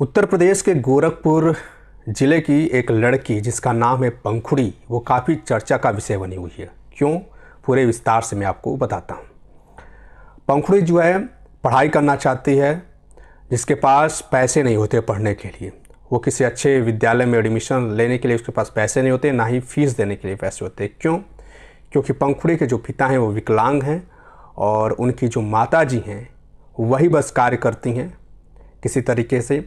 उत्तर प्रदेश के गोरखपुर ज़िले की एक लड़की जिसका नाम है पंखुड़ी, वो काफ़ी चर्चा का विषय बनी हुई है। क्यों? पूरे विस्तार से मैं आपको बताता हूँ। पंखुड़ी जो है पढ़ाई करना चाहती है, जिसके पास पैसे नहीं होते पढ़ने के लिए। वो किसी अच्छे विद्यालय में एडमिशन लेने के लिए उसके पास पैसे नहीं होते, ना ही फीस देने के लिए पैसे होते। क्यों? क्योंकि पंखुड़ी के जो पिता हैं वो विकलांग हैं और उनकी जो माता जी हैं वही बस कार्य करती हैं किसी तरीके से।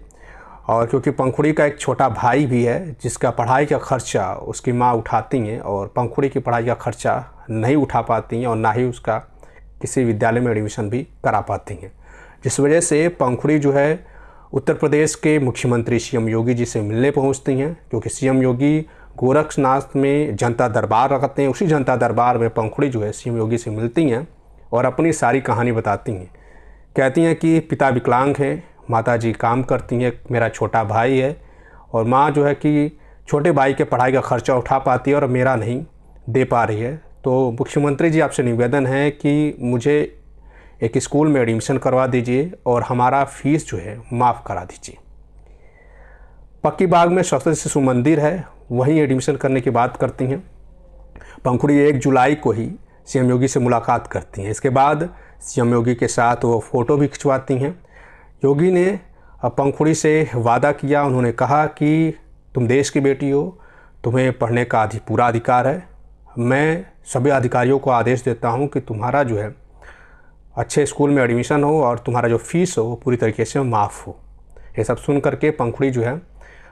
और क्योंकि पंखुड़ी का एक छोटा भाई भी है जिसका पढ़ाई का खर्चा उसकी माँ उठाती हैं और पंखुड़ी की पढ़ाई का खर्चा नहीं उठा पाती हैं और ना ही उसका किसी विद्यालय में एडमिशन भी करा पाती हैं, जिस वजह से पंखुड़ी जो है उत्तर प्रदेश के मुख्यमंत्री सीएम योगी जी से मिलने पहुंचती हैं। क्योंकि सीएम योगी गोरखनाथ में जनता दरबार रखते हैं, उसी जनता दरबार में पंखुड़ी जो है सीएम योगी से मिलती हैं और अपनी सारी कहानी बताती हैं। कहती हैं कि पिता विकलांग है, माताजी काम करती हैं, मेरा छोटा भाई है और माँ जो है कि छोटे भाई के पढ़ाई का खर्चा उठा पाती है और मेरा नहीं दे पा रही है। तो मुख्यमंत्री जी आपसे निवेदन है कि मुझे एक स्कूल में एडमिशन करवा दीजिए और हमारा फ़ीस जो है माफ़ करा दीजिए। पक्की बाग में सरस्वती शिशु मंदिर है, वहीं एडमिशन करने की बात करती हैं। पंखुड़ी 1 जुलाई को ही सीएम योगी से मुलाकात करती हैं। इसके बाद सीएम योगी के साथ वो फ़ोटो भी खिंचवाती हैं। योगी ने पंखुड़ी से वादा किया, उन्होंने कहा कि तुम देश की बेटी हो, तुम्हें पढ़ने का पूरा अधिकार है। मैं सभी अधिकारियों को आदेश देता हूं कि तुम्हारा जो है अच्छे स्कूल में एडमिशन हो और तुम्हारा जो फ़ीस हो वो पूरी तरीके से माफ़ हो। ये सब सुन करके पंखुड़ी जो है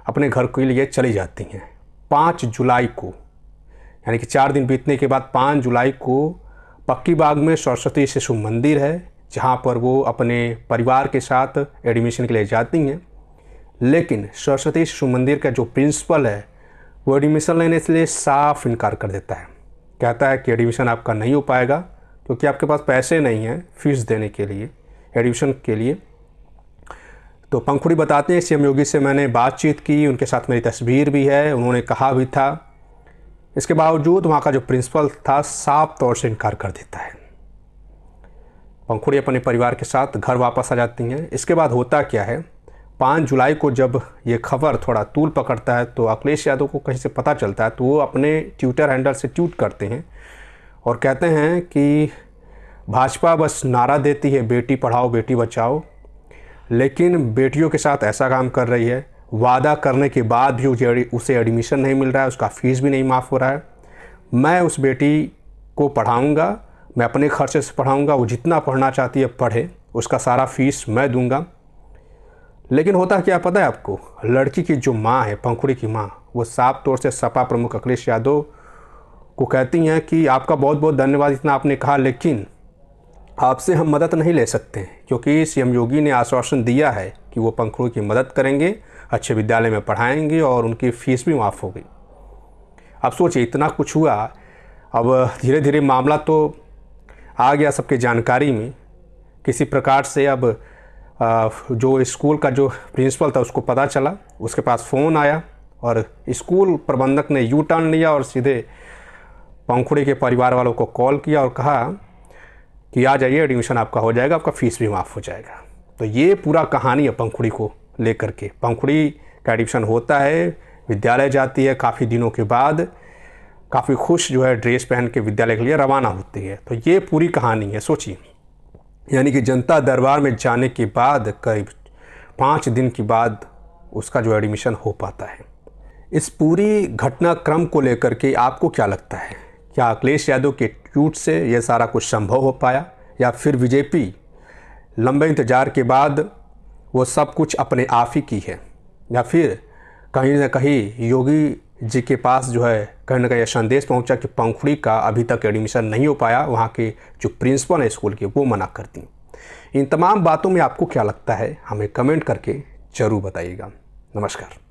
अपने घर के लिए चली जाती हैं। 5 जुलाई को, यानी कि 4 दिन बीतने के बाद 5 जुलाई को पक्की बाग में सरस्वती शिशु मंदिर है, जहाँ पर वो अपने परिवार के साथ एडमिशन के लिए जाती हैं। लेकिन सरस्वती शिशु मंदिर का जो प्रिंसिपल है वो एडमिशन लेने के लिए साफ इनकार कर देता है। कहता है कि एडमिशन आपका नहीं हो पाएगा क्योंकि आपके पास पैसे नहीं हैं फीस देने के लिए, एडमिशन के लिए। तो पंखुड़ी बताते हैं सीएम योगी से मैंने बातचीत की, उनके साथ मेरी तस्वीर भी है, उन्होंने कहा भी था। इसके बावजूद वहाँ का जो प्रिंसिपल था साफ तौर से इनकार कर देता है। पंखुड़ी अपने परिवार के साथ घर वापस आ जाती हैं। इसके बाद होता क्या है, 5 जुलाई को जब ये खबर थोड़ा तूल पकड़ता है तो अखिलेश यादव को कहीं से पता चलता है, तो वो अपने ट्विटर हैंडल से ट्वीट करते हैं और कहते हैं कि भाजपा बस नारा देती है बेटी पढ़ाओ बेटी बचाओ, लेकिन बेटियों के साथ ऐसा काम कर रही है। वादा करने के बाद भी उसे एडमिशन नहीं मिल रहा है, उसका फ़ीस भी नहीं माफ़ हो रहा है। मैं उस बेटी को पढ़ाऊँगा, मैं अपने खर्चे से पढ़ाऊँगा, वो जितना पढ़ना चाहती है पढ़े, उसका सारा फीस मैं दूंगा। लेकिन होता क्या पता है आपको, लड़की की जो माँ है, पंखुड़ी की माँ, वो साफ तौर से सपा प्रमुख अखिलेश यादव को कहती हैं कि आपका बहुत बहुत धन्यवाद, इतना आपने कहा, लेकिन आपसे हम मदद नहीं ले सकते क्योंकि सीएम योगी ने आश्वासन दिया है कि वो पंखुड़ी की मदद करेंगे, अच्छे विद्यालय में पढ़ाएंगे और उनकी फ़ीस भी माफ़ होगी। अब सोचिए इतना कुछ हुआ, अब धीरे धीरे मामला तो आ गया सबके जानकारी में। किसी प्रकार से अब जो स्कूल का जो प्रिंसिपल था उसको पता चला, उसके पास फ़ोन आया और स्कूल प्रबंधक ने यू टर्न लिया और सीधे पंखुड़ी के परिवार वालों को कॉल किया और कहा कि आ जाइए, एडमिशन आपका हो जाएगा, आपका फ़ीस भी माफ़ हो जाएगा। तो ये पूरा कहानी है पंखुड़ी को लेकर के। पंखुड़ी का एडमिशन होता है, विद्यालय जाती है, काफ़ी दिनों के बाद काफ़ी खुश जो है ड्रेस पहन के विद्यालय के लिए रवाना होती है। तो ये पूरी कहानी है, सोचिए। यानी कि जनता दरबार में जाने के बाद करीब 5 दिन के बाद उसका जो एडमिशन हो पाता है। इस पूरी घटनाक्रम को लेकर के आपको क्या लगता है? क्या अखिलेश यादव के ट्वीट से यह सारा कुछ संभव हो पाया, या फिर बीजेपी लंबे इंतजार के बाद वो सब कुछ अपने आप ही की है, या फिर कहीं ना कहीं योगी जी के पास जो है कहीं ना कहीं संदेश पहुंचा कि पंखुड़ी का अभी तक एडमिशन नहीं हो पाया, वहाँ के जो प्रिंसिपल है स्कूल के वो मना कर दी। इन तमाम बातों में आपको क्या लगता है, हमें कमेंट करके ज़रूर बताइएगा। नमस्कार।